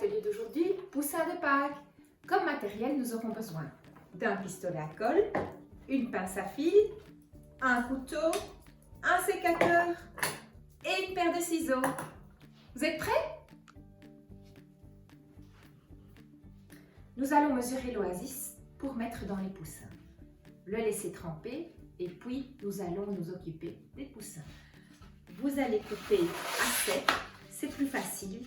l'atelier d'aujourd'hui, poussin de Pâques. Comme matériel, nous aurons besoin d'un pistolet à colle, une pince à fil, un couteau, un sécateur et une paire de ciseaux. Vous êtes prêts? Nous allons mesurer l'oasis pour mettre dans les poussins. Le laisser tremper et puis nous allons nous occuper des poussins. Vous allez couper à sec, c'est plus facile.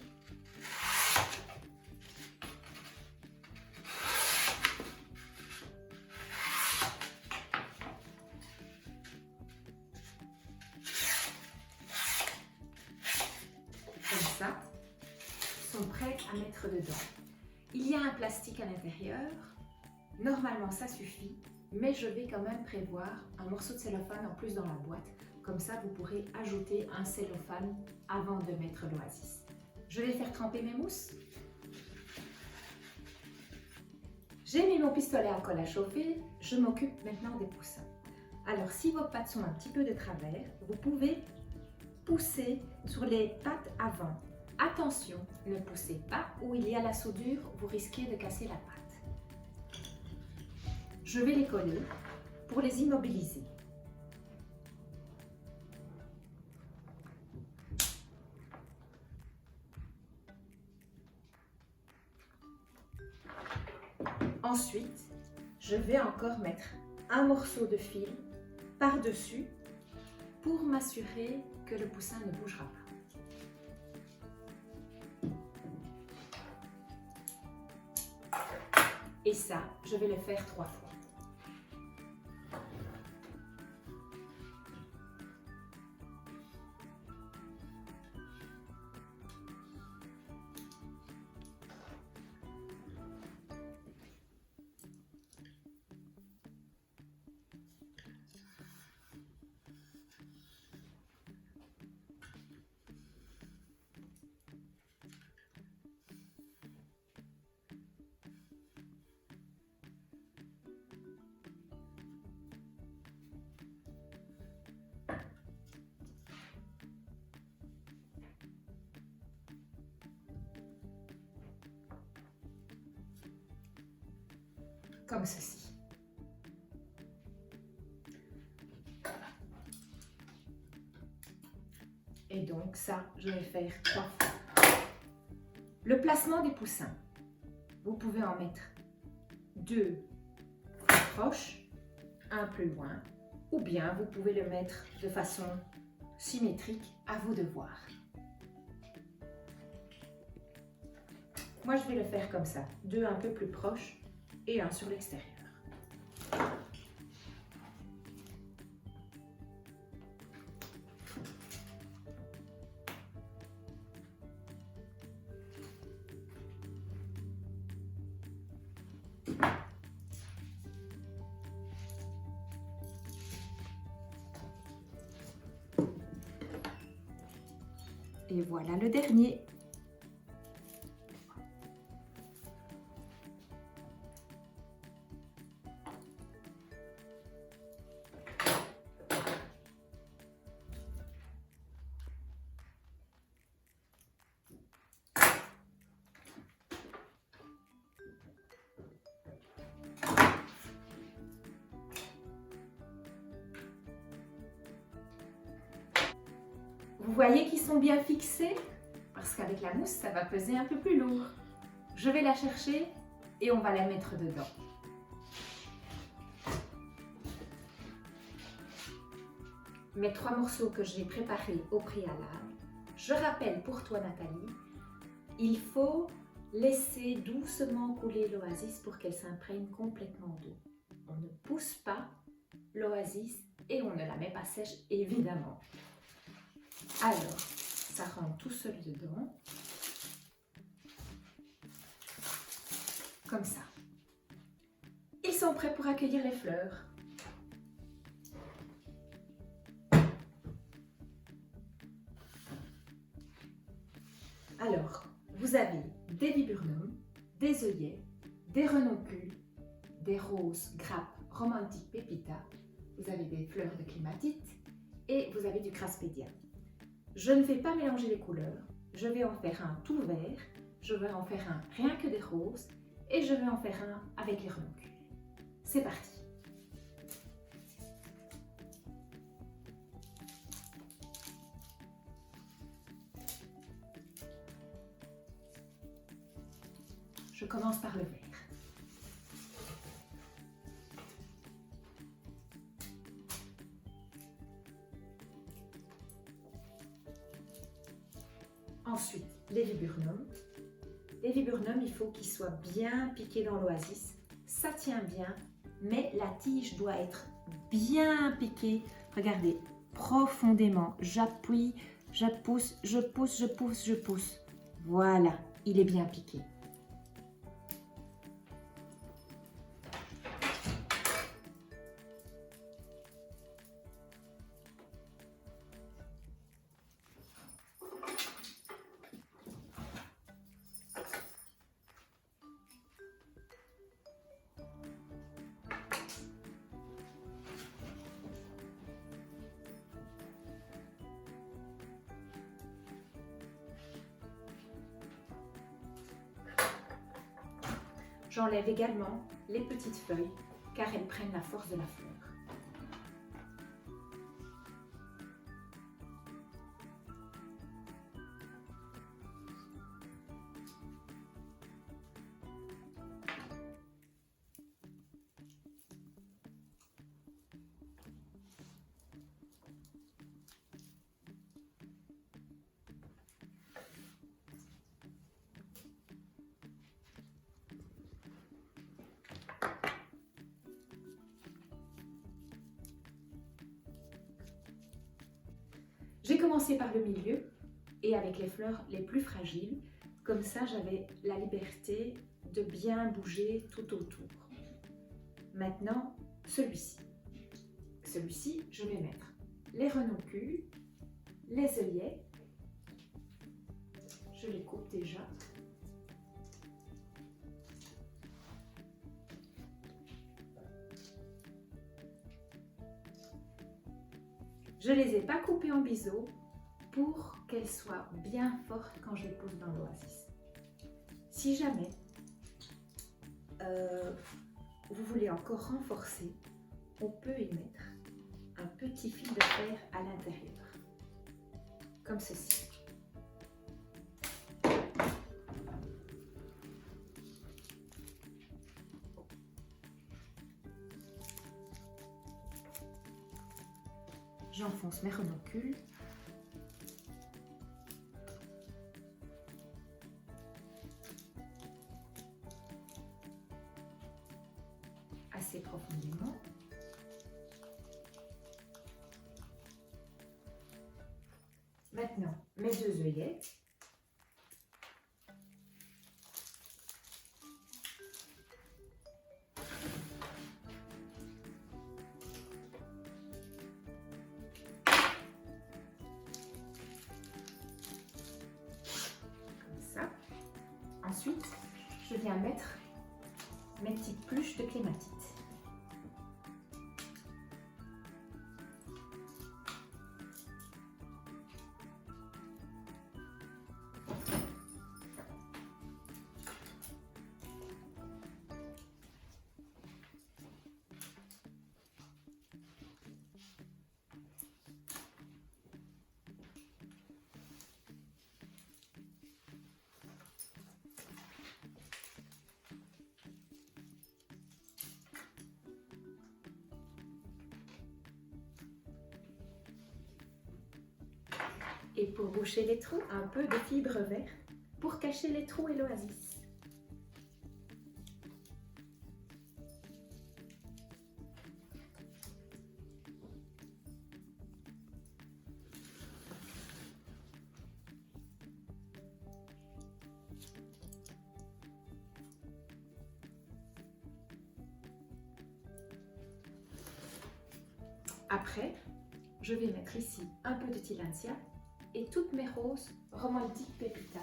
Comme ça, ils sont prêts à mettre dedans. Il y a un plastique à l'intérieur. Normalement, ça suffit, mais je vais quand même prévoir un morceau de cellophane en plus dans la boîte. Comme ça, vous pourrez ajouter un cellophane avant de mettre l'oasis. Je vais faire tremper mes mousses. J'ai mis mon pistolet à colle à chauffer. Je m'occupe maintenant des poussins. Alors, si vos pattes sont un petit peu de travers, vous pouvez pousser sur les pattes avant. Attention, ne poussez pas où il y a la soudure, vous risquez de casser la pâte. Je vais les coller pour les immobiliser. Ensuite, je vais encore mettre un morceau de fil par-dessus pour m'assurer que le poussin ne bougera pas. Et ça, je vais le faire 3 fois. Comme ceci. Et donc ça, je vais faire 3 fois. Le placement des poussins. Vous pouvez en mettre 2 plus proches, un plus loin, ou bien vous pouvez le mettre de façon symétrique, à vous de voir. Moi, je vais le faire comme ça, 2 un peu plus proches et un sur l'extérieur. Et voilà le dernier. Vous voyez qu'ils sont bien fixés? Parce qu'avec la mousse, ça va peser un peu plus lourd. Je vais la chercher et on va la mettre dedans. Mes 3 morceaux que j'ai préparés au préalable. Je rappelle pour toi, Nathalie, il faut laisser doucement couler l'oasis pour qu'elle s'imprègne complètement d'eau. On ne pousse pas l'oasis et on ne la met pas sèche, évidemment. Alors, ça rentre tout seul dedans, comme ça. Ils sont prêts pour accueillir les fleurs. Alors, vous avez des viburnums, des œillets, des renoncules, des roses, grappes, romantiques, pépita. Vous avez des fleurs de clématite et vous avez du craspédia. Je ne vais pas mélanger les couleurs, je vais en faire un tout vert je vais en faire un rien que des roses et je vais en faire un avec les renoncules. C'est parti! Je commence par le vert. Ensuite, les viburnums. Les viburnums, il faut qu'ils soient bien piqués dans l'oasis. Ça tient bien, mais la tige doit être bien piquée. Regardez, profondément. J'appuie, je pousse, je pousse, je pousse, je pousse. Voilà, il est bien piqué. J'enlève également les petites feuilles car elles prennent la force de la fleur. J'ai commencé par le milieu et avec les fleurs les plus fragiles. Comme ça, j'avais la liberté de bien bouger tout autour. Maintenant, celui-ci. Celui-ci, je vais mettre les renoncules, les œillets. Je les coupe déjà. Je ne les ai pas coupées en biseau pour qu'elles soient bien fortes quand je les pose dans l'oasis. Si jamais vous voulez encore renforcer, on peut y mettre un petit fil de fer à l'intérieur, comme ceci. J'enfonce mes renoncules. Assez profondément. Maintenant, mes deux œillets. Ensuite, je viens mettre mes petites pluches de clématite. Et pour boucher les trous, un peu de fibre verte pour cacher les trous et l'oasis. Après, je vais mettre ici un peu de tillandsia et toutes mes roses romantiques pépita.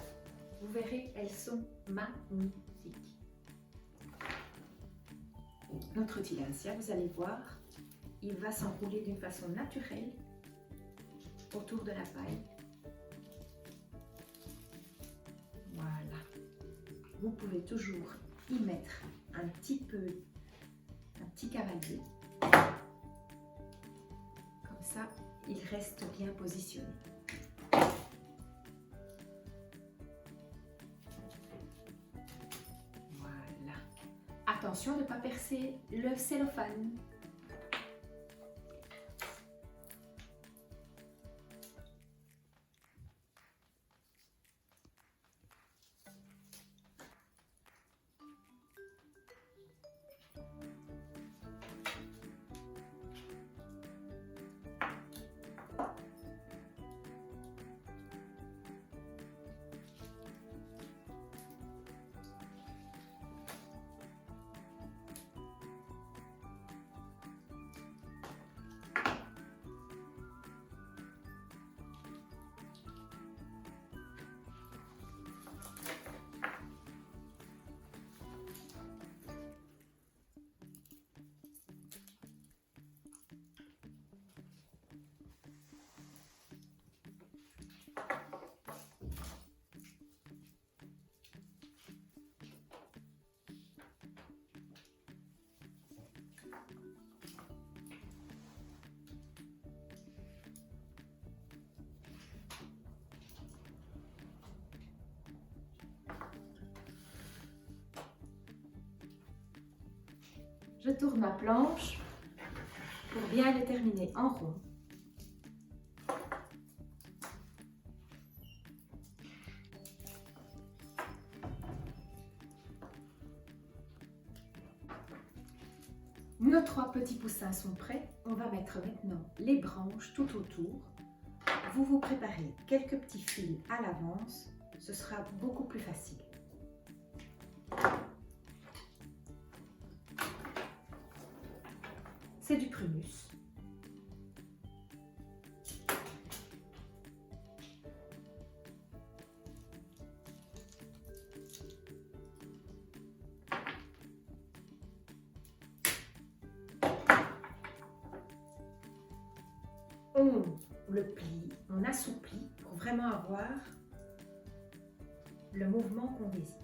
Vous verrez, elles sont magnifiques. Notre tillandsia, vous allez voir, il va s'enrouler d'une façon naturelle autour de la paille. Voilà. vous pouvez toujours y mettre un petit cavalier. Comme ça, il reste bien positionné. Voilà. Attention de ne pas percer le cellophane. Je tourne ma planche pour bien les terminer en rond. Nos 3 petits poussins sont prêts. On va mettre maintenant les branches tout autour. Vous vous préparez quelques petits fils à l'avance. Ce sera beaucoup plus facile. C'est du prunus. On le plie, on assouplit pour vraiment avoir le mouvement qu'on désire.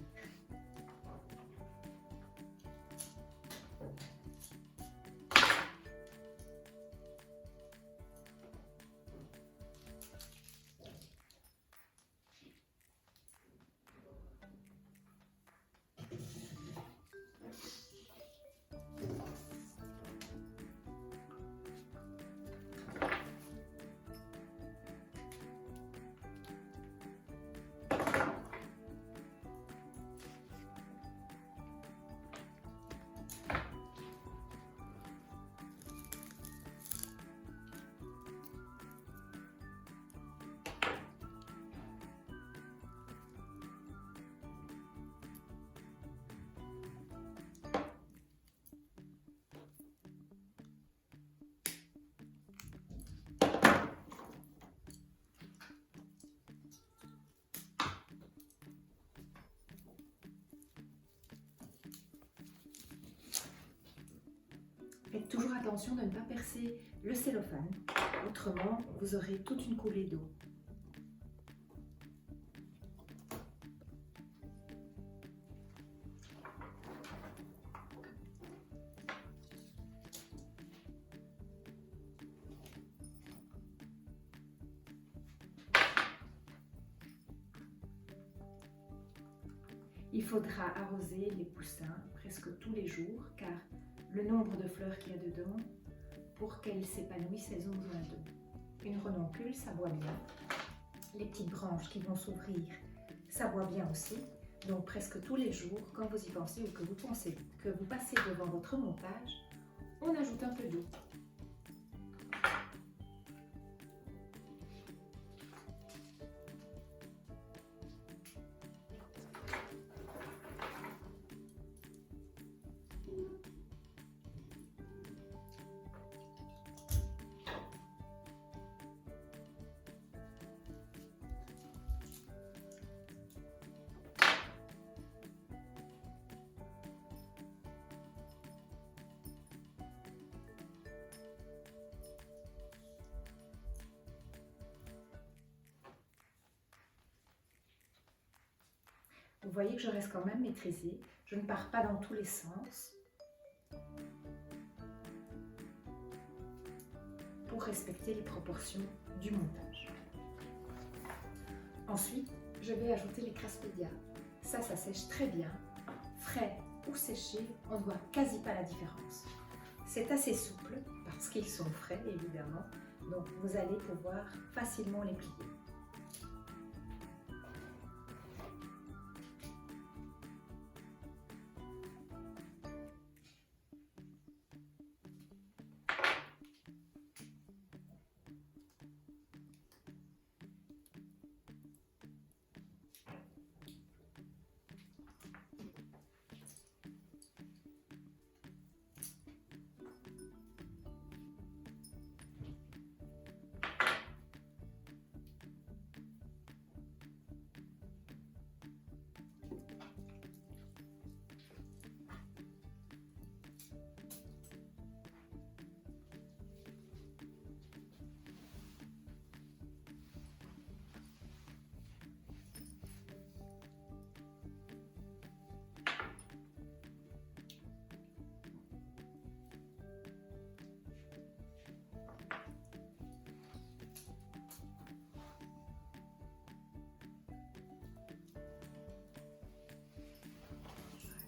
Faites toujours attention de ne pas percer le cellophane, autrement vous aurez toute une coulée d'eau. Il faudra arroser les poussins presque tous les jours car le nombre de fleurs qu'il y a dedans, pour qu'elles s'épanouissent, elles ont besoin d'eau. Une renoncule, ça boit bien. Les petites branches qui vont s'ouvrir, ça boit bien aussi. Donc presque tous les jours, quand vous y pensez ou que vous pensez que vous passez devant votre montage, on ajoute un peu d'eau. Vous voyez que je reste quand même maîtrisée. Je ne pars pas dans tous les sens. Pour respecter les proportions du montage. Ensuite, je vais ajouter les Craspedia. Ça sèche très bien. Frais ou séché, on ne voit quasi pas la différence. C'est assez souple parce qu'ils sont frais évidemment, donc vous allez pouvoir facilement les plier.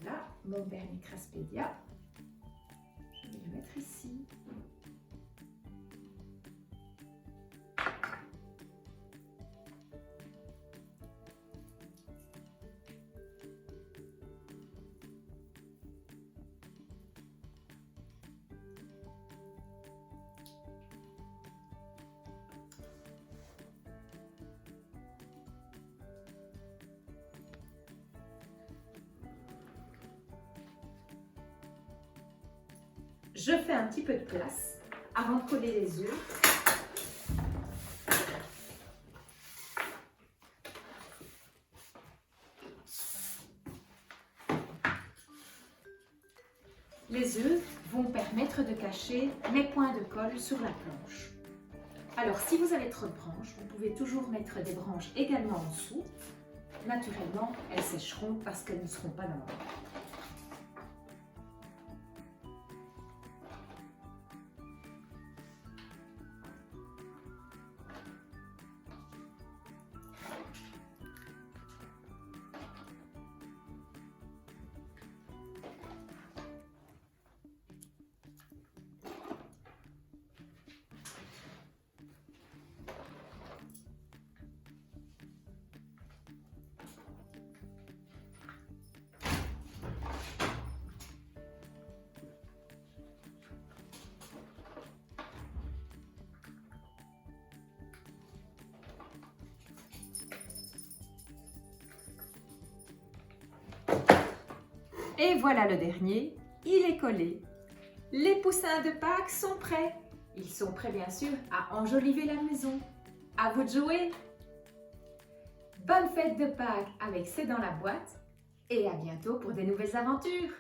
Voilà, mon vernis Craspedia. Je vais le mettre ici. Je fais un petit peu de place avant de coller les œufs. Les œufs vont permettre de cacher mes points de colle sur la planche. Alors, si vous avez trop de branches, vous pouvez toujours mettre des branches également en dessous. Naturellement, elles sécheront parce qu'elles ne seront pas dans l'eau. Et voilà le dernier, il est collé. Les poussins de Pâques sont prêts. Ils sont prêts bien sûr à enjoliver la maison. À vous de jouer. Bonne fête de Pâques avec C'est dans la boîte et à bientôt pour de nouvelles aventures.